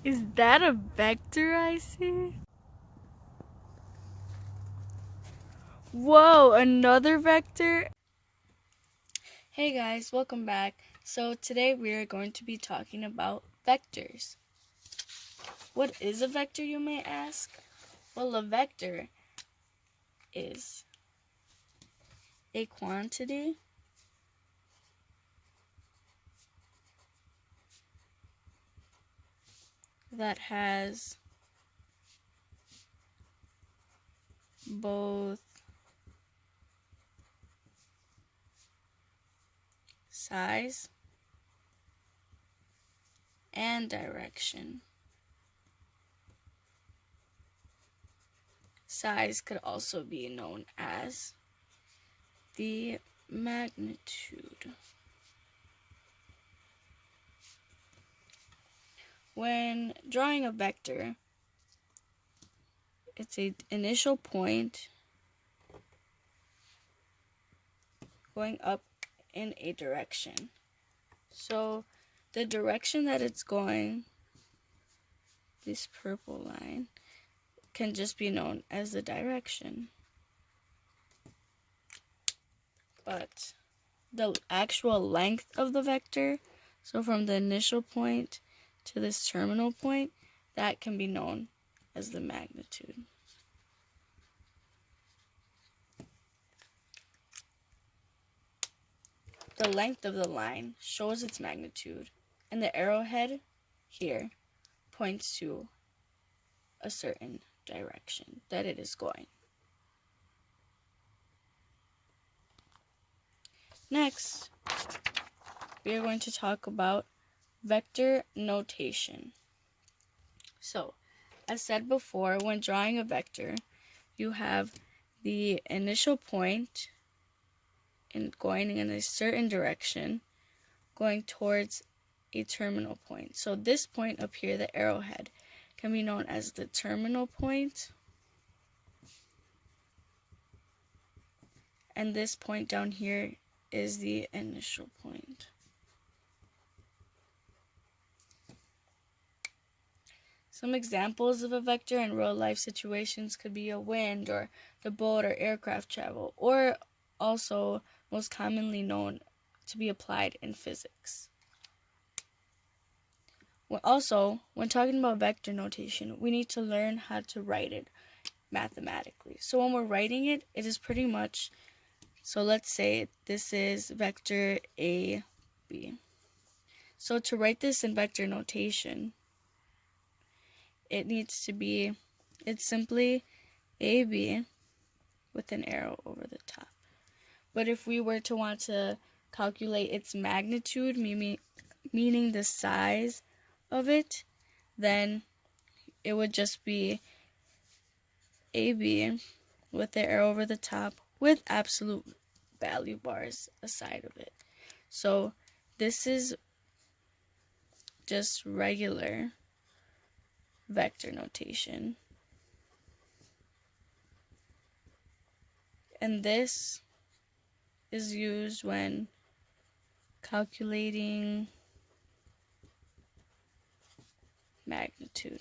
Is that a vector I see? Whoa, another vector? Hey guys, welcome back. So today we are going to be talking about vectors. What is a vector, you may ask? Well, a vector is a quantity that has both size and direction. Size could also be known as the magnitude. When drawing a vector, it's an initial point going up in a direction. So the direction that it's going, this purple line, can just be known as the direction. But the actual length of the vector, so from the initial point to this terminal point, that can be known as the magnitude. The length of the line shows its magnitude, and the arrowhead here points to a certain direction that it is going. Next, we are going to talk about vector notation. So, as said before, when drawing a vector, you have the initial point and going in a certain direction, going towards a terminal point. So this point up here, the arrowhead, can be known as the terminal point. And this point down here is the initial point. Some examples of a vector in real life situations could be a wind or the boat or aircraft travel, or also most commonly known to be applied in physics. Also, when talking about vector notation, we need to learn how to write it mathematically. So when we're writing it, it is pretty much, so let's say this is vector A, B. So to write this in vector notation, it's simply AB with an arrow over the top. But if we were to want to calculate its magnitude, meaning the size of it, then it would just be AB with the arrow over the top with absolute value bars aside of it. So this is just regular vector notation. And this is used when calculating magnitude.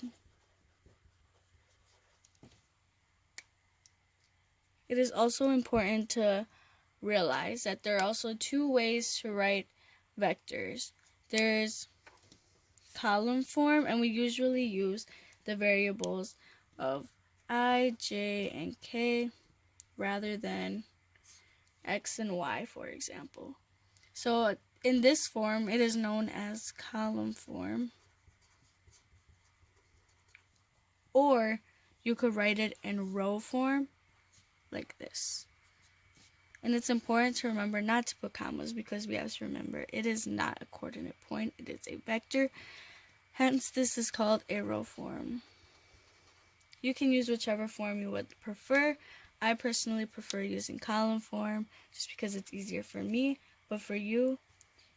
It is also important to realize that there are also two ways to write vectors. There's column form, and we usually use the variables of I, J, and K rather than X and Y, for example. So in this form, it is known as column form. Or you could write it in row form like this. And it's important to remember not to put commas because we have to remember it is not a coordinate point, it is a vector. Hence, this is called a row form. You can use whichever form you would prefer. I personally prefer using column form just because it's easier for me, but for you,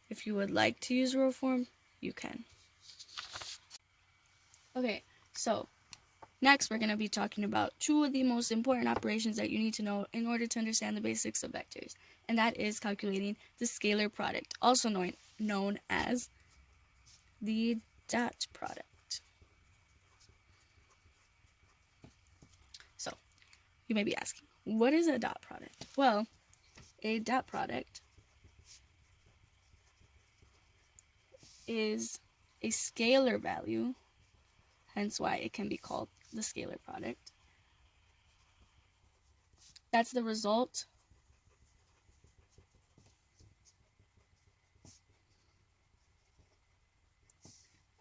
if you would like to use row form, you can. Okay, so next we're going to be talking about two of the most important operations that you need to know in order to understand the basics of vectors, and that is calculating the scalar product, also known as the dot product. You may be asking, what is a dot product? Well, a dot product is a scalar value, hence why it can be called the scalar product. That's the result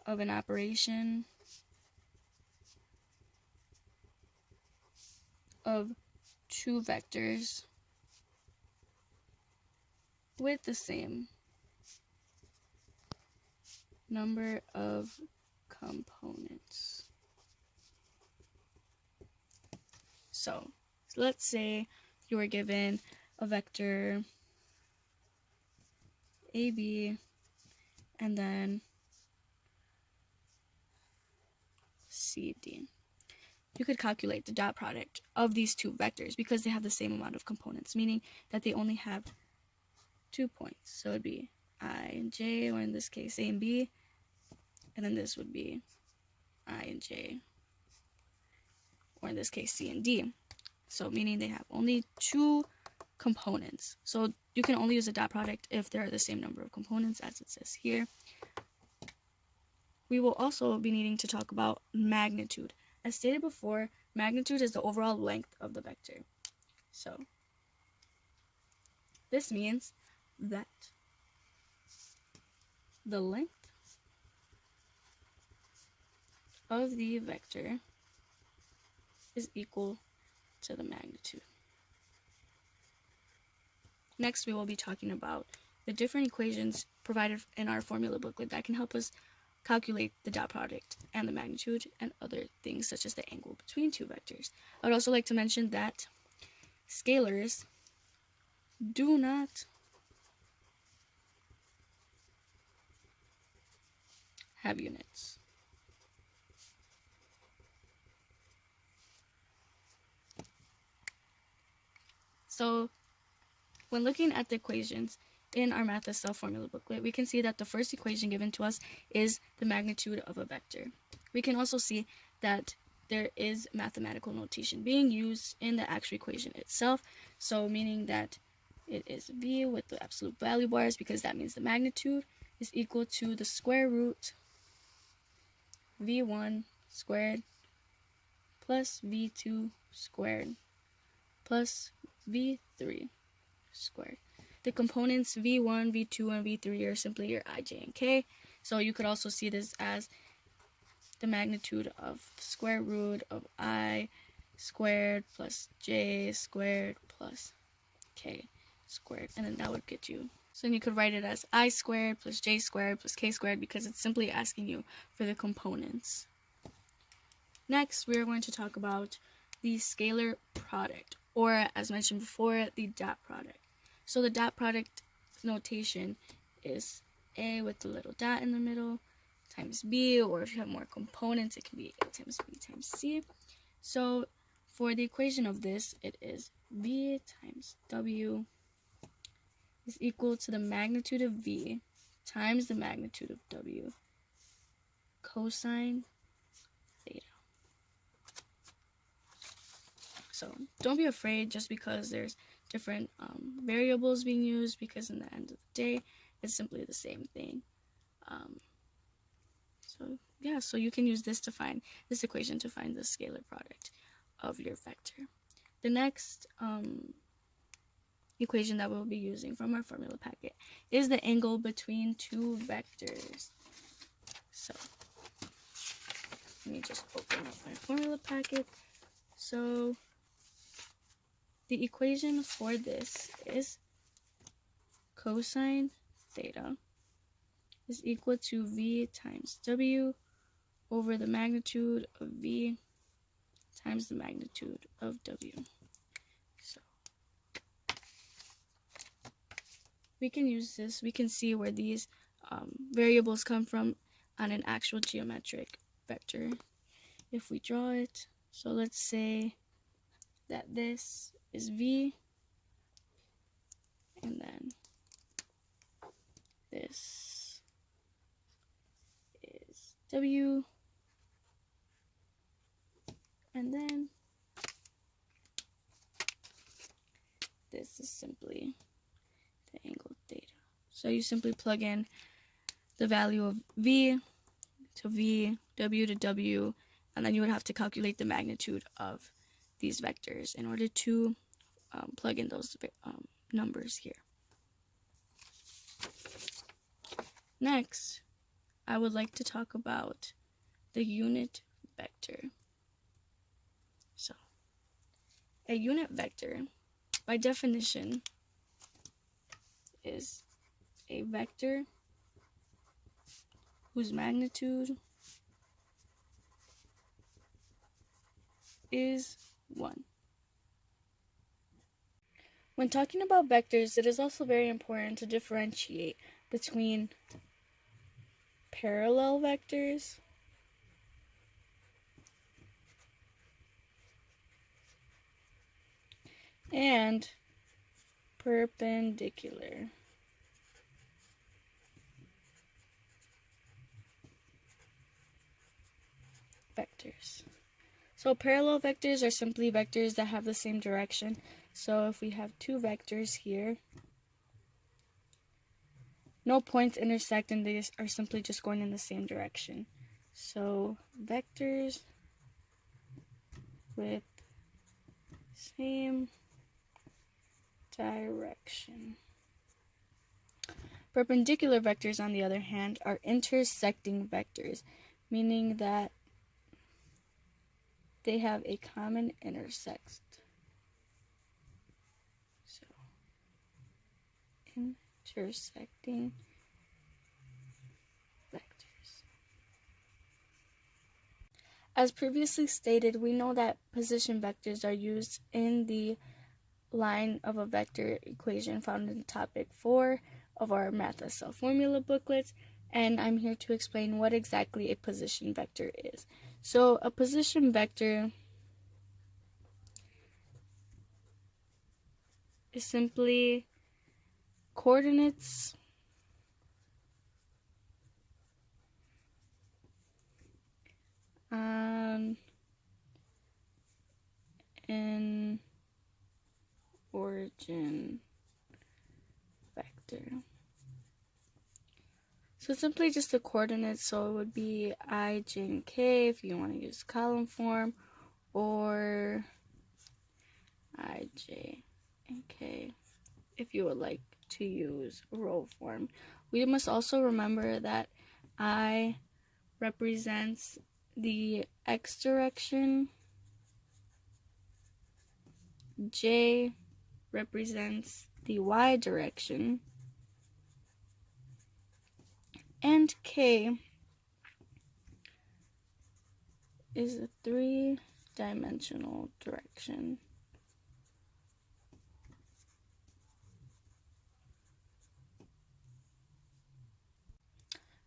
of an operation of two vectors with the same number of components. So let's say you were given a vector AB and then CD. You could calculate the dot product of these two vectors because they have the same amount of components, meaning that they only have 2 points. So it'd be I and J, or in this case A and B, and then this would be I and J, or in this case C and D. So meaning they have only 2 components. So you can only use a dot product if there are the same number of components as it says here. We will also be needing to talk about magnitude. As stated before, magnitude is the overall length of the vector. So this means that the length of the vector is equal to the magnitude. Next, we will be talking about the different equations provided in our formula booklet that can help us calculate the dot product and the magnitude and other things such as the angle between two vectors. I would also like to mention that scalars do not have units. So when looking at the equations in our Math Itself formula booklet, we can see that the first equation given to us is the magnitude of a vector. We can also see that there is mathematical notation being used in the actual equation itself, so meaning that it is V with the absolute value bars, because that means the magnitude is equal to the square root V1 squared plus V2 squared plus V3 squared. The components V1, V2, and V3 are simply your I, J, and K. So you could also see this as the magnitude of the square root of I squared plus J squared plus K squared. And then that would get you. So then you could write it as I squared plus J squared plus K squared, because it's simply asking you for the components. Next, we are going to talk about the scalar product, or as mentioned before, the dot product. So the dot product notation is A with the little dot in the middle times B, or if you have more components, it can be A times B times C. So for the equation of this, it is V times W is equal to the magnitude of V times the magnitude of W cosine theta. So don't be afraid just because there's different variables being used, because in the end of the day, it's simply the same thing. So you can use this to find this equation to find the scalar product of your vector. The next equation that we'll be using from our formula packet is the angle between two vectors. So let me just open up my formula packet. So the equation for this is cosine theta is equal to V times W over the magnitude of V times the magnitude of W. So we can use this. We can see where these variables come from on an actual geometric vector if we draw it. So let's say that this is V, and then this is W, and then simply the angle theta. So you simply plug in the value of v to v, w to w, and then you would have to calculate the magnitude of these vectors in order to plug in those numbers here. Next, I would like to talk about the unit vector. So, a unit vector, by definition, is a vector whose magnitude is 1. When talking about vectors, it is also very important to differentiate between parallel vectors and perpendicular vectors. So parallel vectors are simply vectors that have the same direction. So if we have two vectors here, no points intersect and they are simply just going in the same direction. So vectors with same direction. Perpendicular vectors, on the other hand, are intersecting vectors, meaning that they have a common intersect. So, intersecting vectors. As previously stated, we know that position vectors are used in the line of a vector equation found in topic 4 of our Math SL formula booklets, and I'm here to explain what exactly a position vector is. So a position vector is simply coordinates on an origin vector. So it's simply just the coordinates, so it would be I, j, and k if you want to use column form, or I, j, and k if you would like to use row form. We must also remember that I represents the x direction, j represents the y direction, and k is a 3-dimensional direction.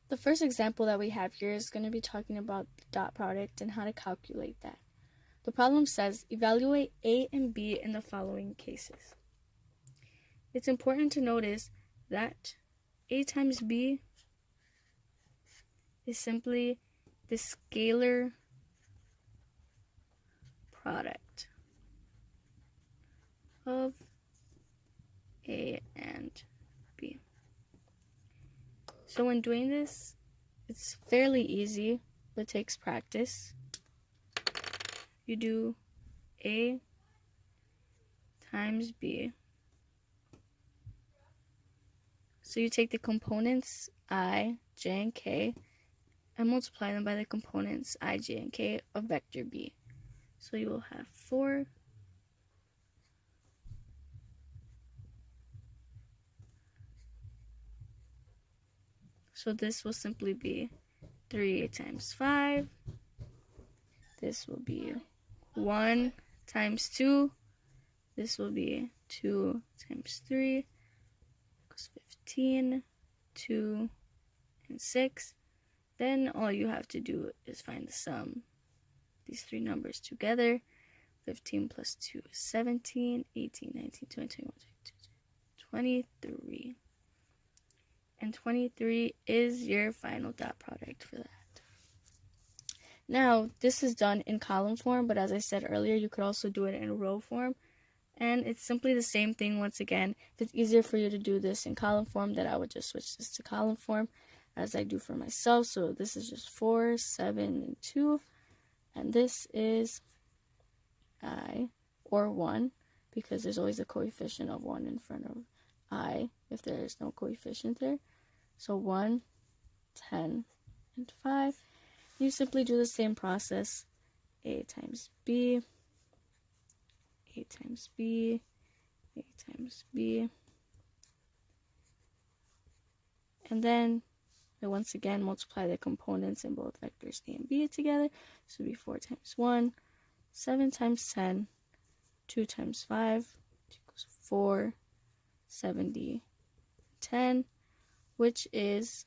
The first example that we have here is going to be talking about the dot product and how to calculate that. The problem says, evaluate A and B in the following cases. It's important to notice that A times B is simply the scalar product of A and B. So when doing this, it's fairly easy, but takes practice. You do A times B. So you take the components I, j, and k and multiply them by the components I, j, and k of vector B. So you will have 4 so this will simply be 3 times 5. This will be 1 times 2. This will be 2 times 3 equals 15, 2, and 6. Then all you have to do is find the sum. These three numbers together. 15 plus 2 is 17, 18, 19, 20, 21, 22, 23. And 23 is your final dot product for that. Now, this is done in column form, but as I said earlier, you could also do it in row form. And it's simply the same thing once again. If it's easier for you to do this in column form, then I would just switch this to column form as I do for myself. So this is just 4, 7, and 2. And this is I, or 1, because there's always a coefficient of 1 in front of I if there is no coefficient there. So 1, 10, and 5. You simply do the same process. A times B, A times B, A times B. And then once again multiply the components in both vectors A and B together. So it'll be 4 times 1, 7 times 10, 2 times 5 equals 4, 70, 10, which is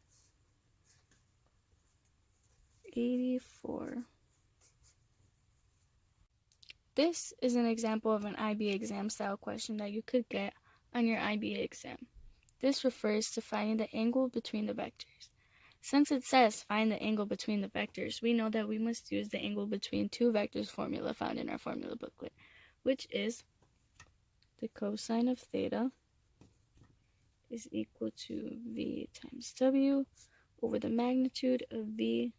84. This is an example of an IB exam style question that you could get on your IB exam. This refers to finding the angle between the vectors. Since it says find the angle between the vectors, we know that we must use the angle between two vectors formula found in our formula booklet, which is the cosine of theta is equal to V times W over the magnitude of V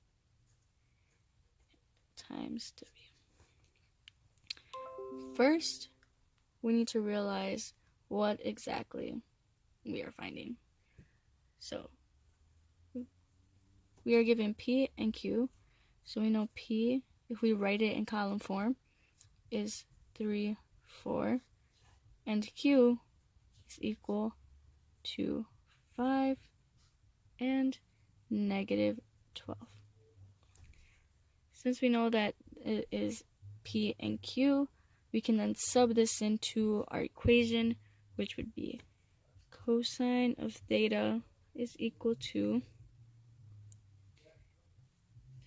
times W. First, we need to realize what exactly we are finding. So, we are given P and Q. So we know P, if we write it in column form, is 3, 4. And Q is equal to 5 and negative 12. Since we know that it is P and Q, we can then sub this into our equation, which would be cosine of theta is equal to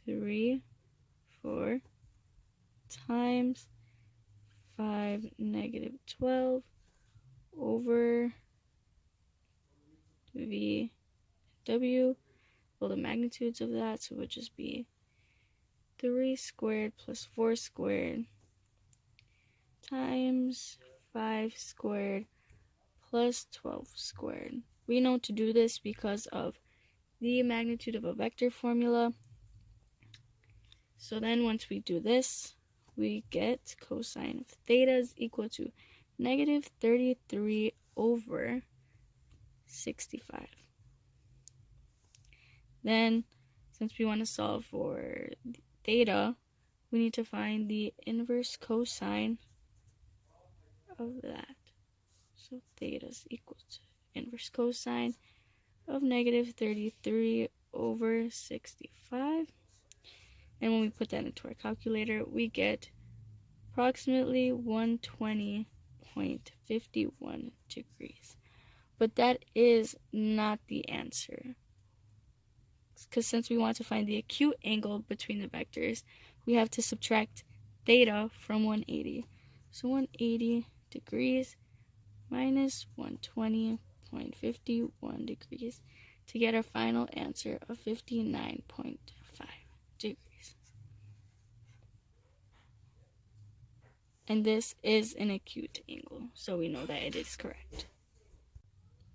3, 4 times 5 negative 12 over V W. Well, the magnitudes of that, so it would just be 3 squared plus 4 squared times 5 squared plus 12 squared. We know to do this because of the magnitude of a vector formula. So then once we do this, we get cosine of theta is equal to negative 33 over 65. Then, since we want to solve for theta, we need to find the inverse cosine of that. So theta is equal to inverse cosine of negative 33 over 65. And when we put that into our calculator, we get approximately 120.51 degrees. But that is not the answer. Because since we want to find the acute angle between the vectors, we have to subtract theta from 180. So 180 degrees minus 120.51 degrees to get our final answer of 59.5 degrees. And this is an acute angle, so we know that it is correct.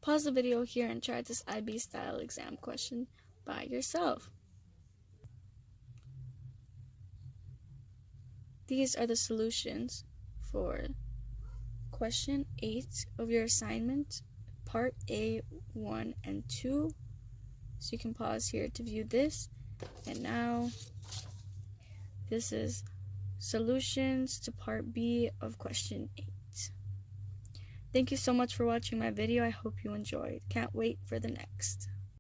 Pause the video here and try this IB style exam question by yourself. These are the solutions for question 8 of your assignment, part A, 1, and 2. So you can pause here to view this. And now, this is solutions to part B of question 8. Thank you so much for watching my video. I hope you enjoyed. Can't wait for the next.